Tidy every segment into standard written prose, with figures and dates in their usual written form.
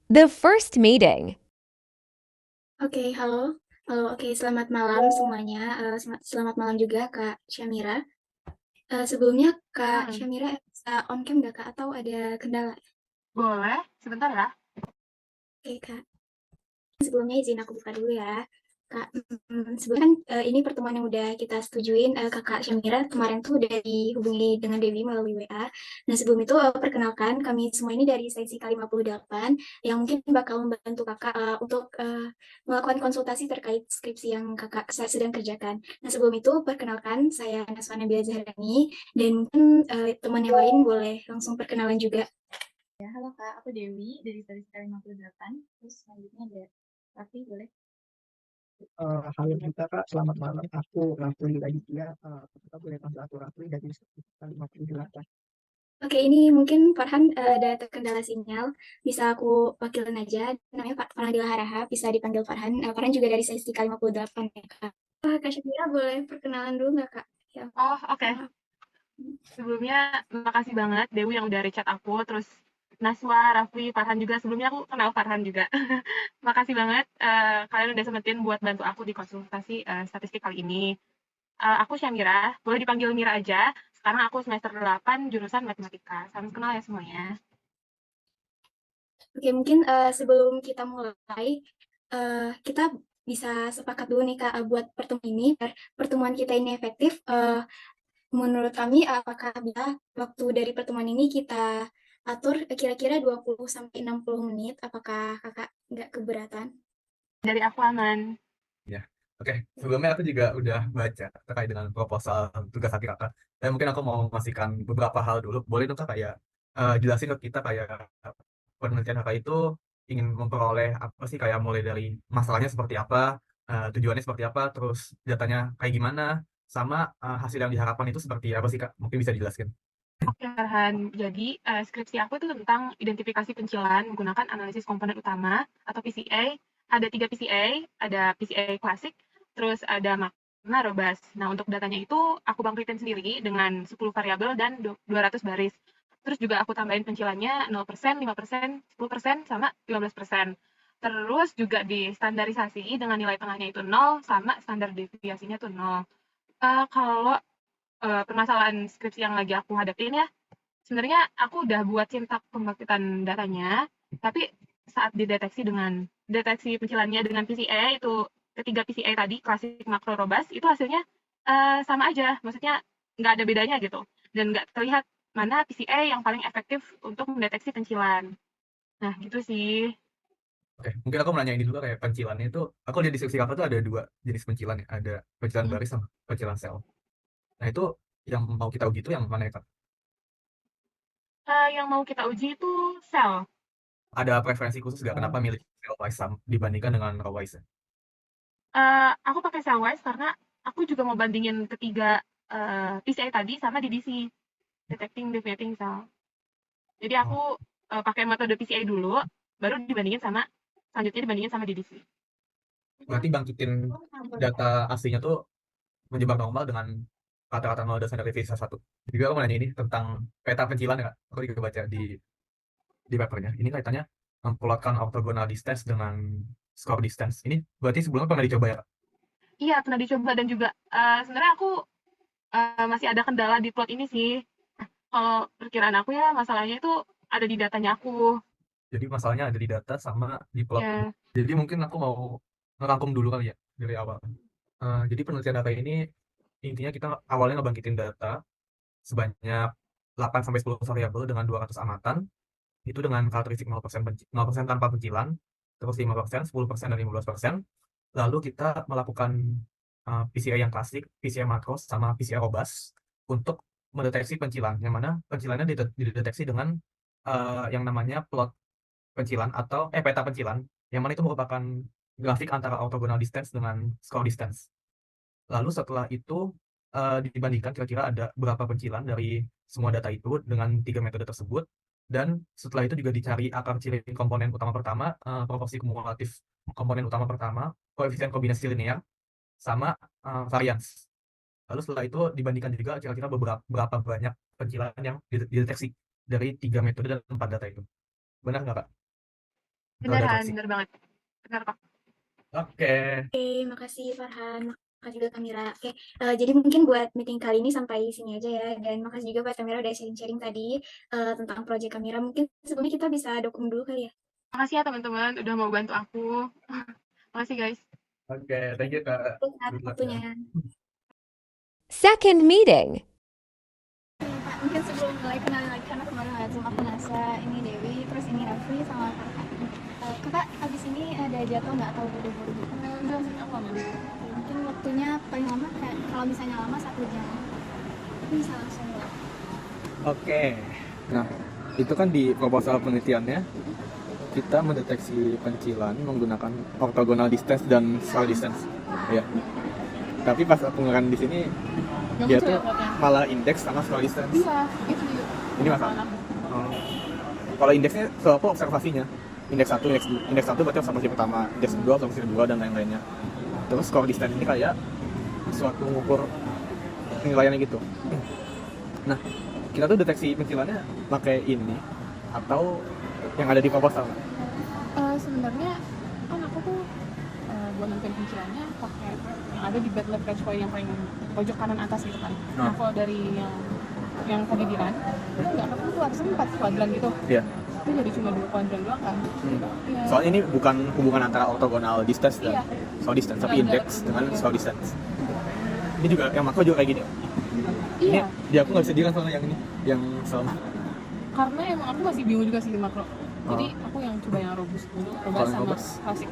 The first meeting. Oke, halo. Halo, oke, selamat malam semuanya. Selamat malam juga Kak Syamira. Sebelumnya Kak Hmm, Syamira bisa on cam nggak Kak? Atau ada kendala? boleh. Sebentar ya. Oke Kak. Sebelumnya izin aku buka dulu ya. Kak, sebelumnya kan ini pertemuan yang udah kita setujuin Kakak Syamira kemarin tuh udah dihubungi dengan Dewi melalui WA. Nah sebelum itu perkenalkan kami semua ini dari seksi K58 yang mungkin bakal membantu Kakak untuk melakukan konsultasi terkait skripsi yang Kakak sedang kerjakan. Nah sebelum itu perkenalkan saya Naswa Nabila Zahrani dan mungkin teman yang lain boleh langsung perkenalan juga. Ya, halo Kak, aku Dewi dari Statistika 58. Terus selanjutnya ada Raffi, boleh? Halo juga Kak, selamat malam. Aku Rafli Aditya, kita boleh panggil aku Rafli dari Statistika 58. Oke, ini mungkin Farhan ada terkendala sinyal. Bisa aku wakilin aja. Namanya Pak Farhan Haraha, bisa dipanggil Farhan. Farhan juga dari sesi K58 ya, Kak. Kak Syakira boleh perkenalan dulu nggak, Kak? Ya, Oh, oke. maaf. Sebelumnya, makasih banget Dewi yang udah chat aku. Terus Naswa, Raffi, Farhan juga. Sebelumnya aku kenal Farhan juga. Makasih banget kalian udah sempetin buat bantu aku di konsultasi statistik kali ini. Aku Syamira, boleh dipanggil Mira aja. Sekarang aku semester 8 jurusan matematika. Salam kenal ya semuanya. Oke, mungkin sebelum kita mulai, kita bisa sepakat dulu nih, Kak, buat pertemuan ini. Biar pertemuan kita ini efektif, menurut kami apakah bisa waktu dari pertemuan ini kita atur kira-kira 20 sampai 60 menit? Apakah Kakak nggak keberatan? Dari aku aman. Ya, oke. Sebelumnya aku juga udah baca terkait dengan proposal tugas akhir kakak. Dan mungkin aku mau memastikan beberapa hal dulu. Boleh dong kak kayak jelasin ke kita kayak penelitian kakak itu ingin memperoleh apa sih kayak mulai dari masalahnya seperti apa, tujuannya seperti apa, terus datanya kayak gimana, sama hasil yang diharapkan itu seperti apa sih kak? Mungkin bisa dijelaskan. Oke, Farhan. Jadi, skripsi aku itu tentang identifikasi pencilan menggunakan analisis komponen utama atau PCA. Ada 3 PCA, ada PCA klasik, terus ada makna, robust. Nah, untuk datanya itu aku bangkitin sendiri dengan 10 variabel dan 200 baris. Terus juga aku tambahin pencilannya 0%, 5%, 10%, sama 15%. Terus juga distandarisasi dengan nilai tengahnya itu 0 sama standar deviasinya tuh 0. Kalau permasalahan skripsi yang lagi aku hadapin ya, sebenarnya aku udah buat sintak pembangkitan datanya, tapi saat dideteksi dengan deteksi pencilannya dengan PCA itu ketiga PCA tadi klasik makro robust itu hasilnya sama aja, maksudnya nggak ada bedanya gitu dan nggak terlihat mana PCA yang paling efektif untuk mendeteksi pencilan. Nah gitu sih. Oke, mungkin aku mau nanya ini dulu kayak pencilannya itu, aku lihat di deskripsi kakak tuh ada dua jenis pencilan ya, ada pencilan baris sama pencilan sel. Nah itu yang mau kita uji itu yang mana ya kak? Yang mau kita uji itu sel. Ada preferensi khusus nggak kenapa milih cellwise dibandingkan dengan rowwise? Aku pakai Cellwise karena aku juga mau bandingin ketiga PCI tadi sama DDC, detecting deviating cell. Jadi aku Oh, pakai metode PCI dulu, baru dibandingin sama selanjutnya dibandingin sama DDC. berarti bangkitin data aslinya tuh menjebak normal dengan kata-kata nol dan standar deviasi satu. Juga aku mau nanya ini tentang peta pencilan ya, Kak. Aku juga baca di papernya. Ini kaitannya memplotkan orthogonal distance dengan score distance. Ini berarti sebelumnya pernah dicoba ya, Kak? Iya pernah dicoba dan juga sebenarnya aku masih ada kendala di plot ini sih. Kalau perkiraan aku ya masalahnya itu ada di datanya aku. Jadi masalahnya ada di data sama di plot. Ya, Jadi mungkin aku mau ngerangkum dulu kali ya dari awal. Jadi penelitian data ini intinya kita awalnya ngebangkitin data sebanyak 8 sampai 10 variabel dengan 200 amatan, itu dengan karakteristik 0%, 0% tanpa pencilan, terus 5%, 10%, dan 15%. Lalu kita melakukan PCA yang klasik, PCA makros, sama PCA robust untuk mendeteksi pencilan, yang mana pencilannya dideteksi dengan yang namanya plot pencilan atau peta pencilan, yang mana itu merupakan grafik antara orthogonal distance dengan score distance. Lalu setelah itu dibandingkan kira-kira ada berapa pencilan dari semua data itu dengan tiga metode tersebut. Dan setelah itu juga dicari akar ciri komponen utama pertama, proporsi kumulatif komponen utama pertama, koefisien kombinasi linear, sama varians. Lalu setelah itu dibandingkan juga kira-kira berapa banyak pencilan yang dideteksi dari tiga metode dan empat data itu. Benar nggak, Kak? data Beneran, sih. bener banget. Bener kok. Oke. Oke, makasih Farhan, makasih juga Kamira. Oke, jadi mungkin buat meeting kali ini sampai sini aja ya. Dan makasih juga buat Kamira udah sharing-sharing tadi tentang proyek Kamira. Mungkin sebelumnya kita bisa dokum dulu kali ya. Makasih ya teman-teman udah mau bantu aku. Makasih guys. Oke, thank you Kak. Terima kasih Good luck waktunya. ya. Second meeting. Pak, mungkin sebelum mulai kenalin lagi karena kemarin ngeliat Zoom aku Nasa, ini Dewi, terus ini Raffi sama Farhan. Kakak abis ini ada jadwal nggak atau buru-buru gitu? Enggak, mungkin waktunya paling lama kayak kalau misalnya lama 1 jam. Tapi bisa langsung buat. Oke. Nah, itu kan di proposal penelitiannya kita mendeteksi pencilan menggunakan orthogonal distance dan slow distance. Ya. Tapi pas pengurangan di sini dia tuh malah indeks sama slow distance. Iya, itu juga. Ini masalah. Oh. Kalau indeksnya soal apa observasinya? Indeks 1, indeks 1 berarti observasi pertama, indeks 2 observasi kedua dan lain-lainnya. Terus score distance ini kayak suatu ngukur penilaiannya gitu. Nah, kita tuh deteksi pencilannya pakai ini atau yang ada di proposal. Sebenarnya kan aku tuh buat nentuin pencilannya pakai yang ada di bad lab range point yang paling pojok kanan atas gitu kan. Nah, kalau dari yang kehadiran itu nggak ketemu tuh harusnya 4 kuadran gitu. Iya. Itu jadi cuma 2 kuadran doang kan. Iya. Soalnya ini bukan hubungan antara orthogonal distance dan Iya. slow distance, tapi indeks dengan slow distance. Ini juga yang makro juga kayak gini. Ini Iya. dia aku nggak bisa bilang soalnya yang ini, yang sama. Karena emang aku masih bingung juga sih di makro. Jadi aku yang coba yang robust dulu, robust Kalau sama robust. klasik.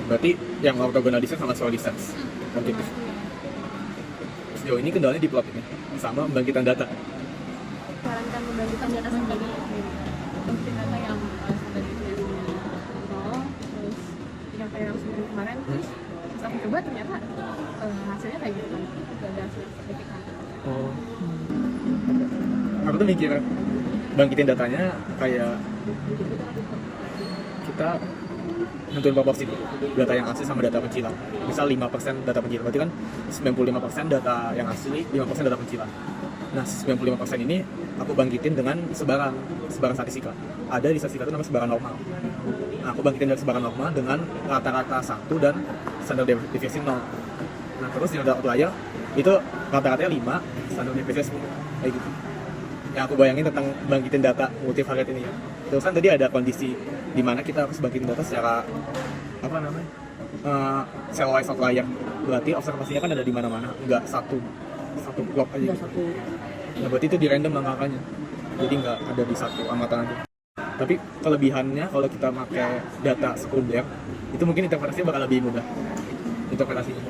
Berarti yang orthogonal distance sama slow distance. Objektif. Sejauh ini kendalanya di plot ini sama pembangkitan data. Sarankan membandingkan data sendiri. Mungkin data yang dari nol, terus yang kayak yang sebelum kemarin, terus aku coba ternyata hasilnya kayak gitu kan, gak ada hasil signifikan. Oh. Aku tuh mikir bangkitin datanya kayak kita nentuin proporsi data yang asli sama data pencilan. Misal 5% data pencilan, berarti kan 95% data yang asli, 5% data pencilan. Nah, 95% ini aku bangkitin dengan sebaran statistika. Ada di statistika itu namanya sebaran normal. Nah, aku bangkitin dari sebaran normal dengan rata-rata 1 dan standar deviasi 0. Nah, terus yang ada outlier itu rata-ratanya 5, standar deviasi 10. Kayak gitu. Yang aku bayangin tentang bangkitin data multivariate ini ya. Terus kan tadi ada kondisi di mana kita harus bangkitin data secara apa namanya? Cell-wise outlier. Berarti observasinya kan ada di mana-mana, nggak satu blok aja gitu. Nah, berarti itu di random angka-angkanya. Jadi nggak ada di satu amatan aja. Tapi kelebihannya kalau kita pakai data sekunder, itu mungkin interpretasinya bakal lebih mudah. Interpretasinya.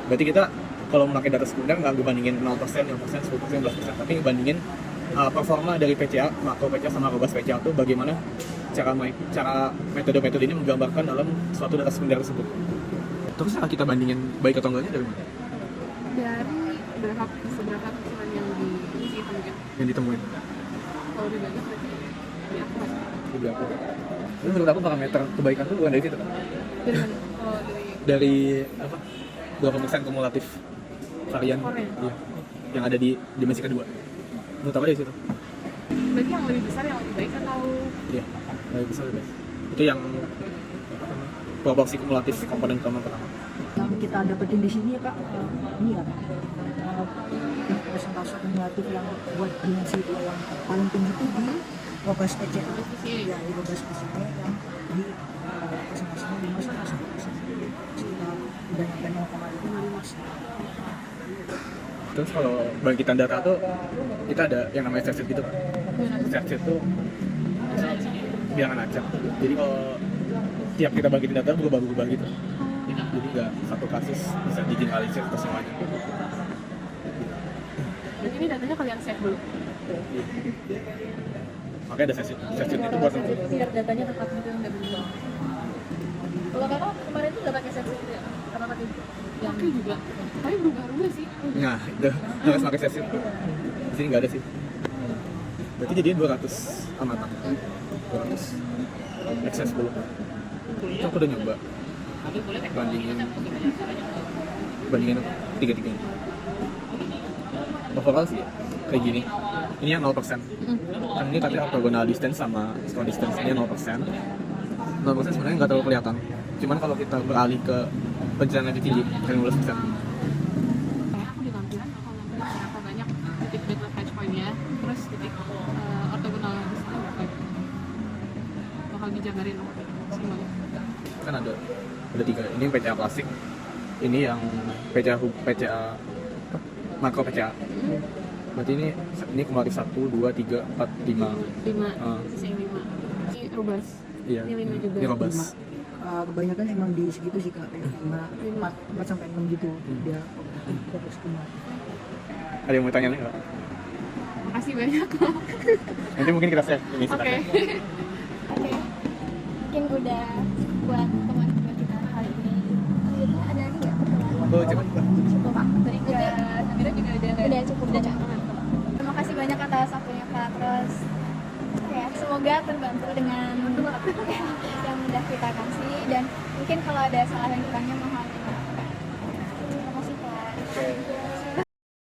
Berarti kita kalau memakai data sekunder nggak ngebandingin 0%, 5%, 10%, 11%, tapi ngebandingin performa dari PCA, makro PCA sama robust PCA itu bagaimana cara metode-metode ini menggambarkan dalam suatu data sekunder tersebut. Terus kita bandingin baik atau enggaknya dari mana? Dari seberapa kesimpulan yang ditemukan. Yang ditemuin. Kalau lebih banyak berarti dari aku mas. Dari aku. Tapi menurut aku parameter kebaikan itu bukan dari situ kan? Dari mana? Kalau Dari apa? Berapa persen kumulatif varian? Korea. Iya. Yang ada di dimensi kedua. Menurut aku dari situ. berarti yang lebih besar yang lebih baik atau Iya. Lebih besar lebih baik. Itu yang proporsi kumulatif komponen utama pertama. Yang kita dapetin di sini ya kak, ini ya presentasi kumulatif yang buat dimensi itu yang paling tinggi itu di robust PCA ya, di robust PCA yang di presentasinya 5 sampai 10%, sekitar udah nyampe 0,5. Terus kalau bangkitan data tuh kita ada yang namanya set gitu kan. Set itu bilangan acak. Jadi kalau tiap kita bangkitin data berubah-ubah gitu. Jadi nggak satu kasus bisa digeneralisir ke semuanya. berarti ini datanya kalian save dulu Makanya ada session itu buat untuk biar datanya tetap gitu nggak berubah. Kalau kakak kemarin tuh nggak pakai save gitu ya? Apa pakai yang juga? Tapi berubah-ubah sih. nah itu harus pakai session. Di sini nggak ada sih. Berarti jadi 200 amatan. 200 excess dulu. Itu aku udah nyoba. Bandingin tiga-tiganya. Overall sih kayak gini. Ini yang 0%. Kan ini katanya orthogonal distance sama slow distance ini 0%. 0% sebenarnya nggak terlalu kelihatan. Cuman kalau kita beralih ke pencernaan lebih tinggi, 15%. Aku di lampiran, aku lampiran berapa banyak titik backlog catch point-nya, terus titik ortogonal di situ berapa. Bakal dijabarin semuanya. Kan ada 3. Ini yang PCA klasik, ini yang PCA makro PCA. Berarti ini kumulatif 1, 2, 3, 4, 5. 5, sisi yang 5. Ini robust. Iya. Ini 5 juga. Ini robust. Kebanyakan emang di segitu sih kak, kayak 4 sampai 6 gitu dia fokus semua. Ada yang mau tanya nggak? Makasih banyak. Nanti mungkin kita share ini Oke. Oke, mungkin udah buat teman-teman kita kali ini. Selanjutnya ada lagi nggak pertanyaan? Oh, coba. Cukup Pak. Berikutnya Samira juga udah cukup. Terima kasih banyak atas waktunya Kak. Terus ya semoga terbantu dengan yang udah kita kasih, dan mungkin kalau ada salah dan kurangnya mohon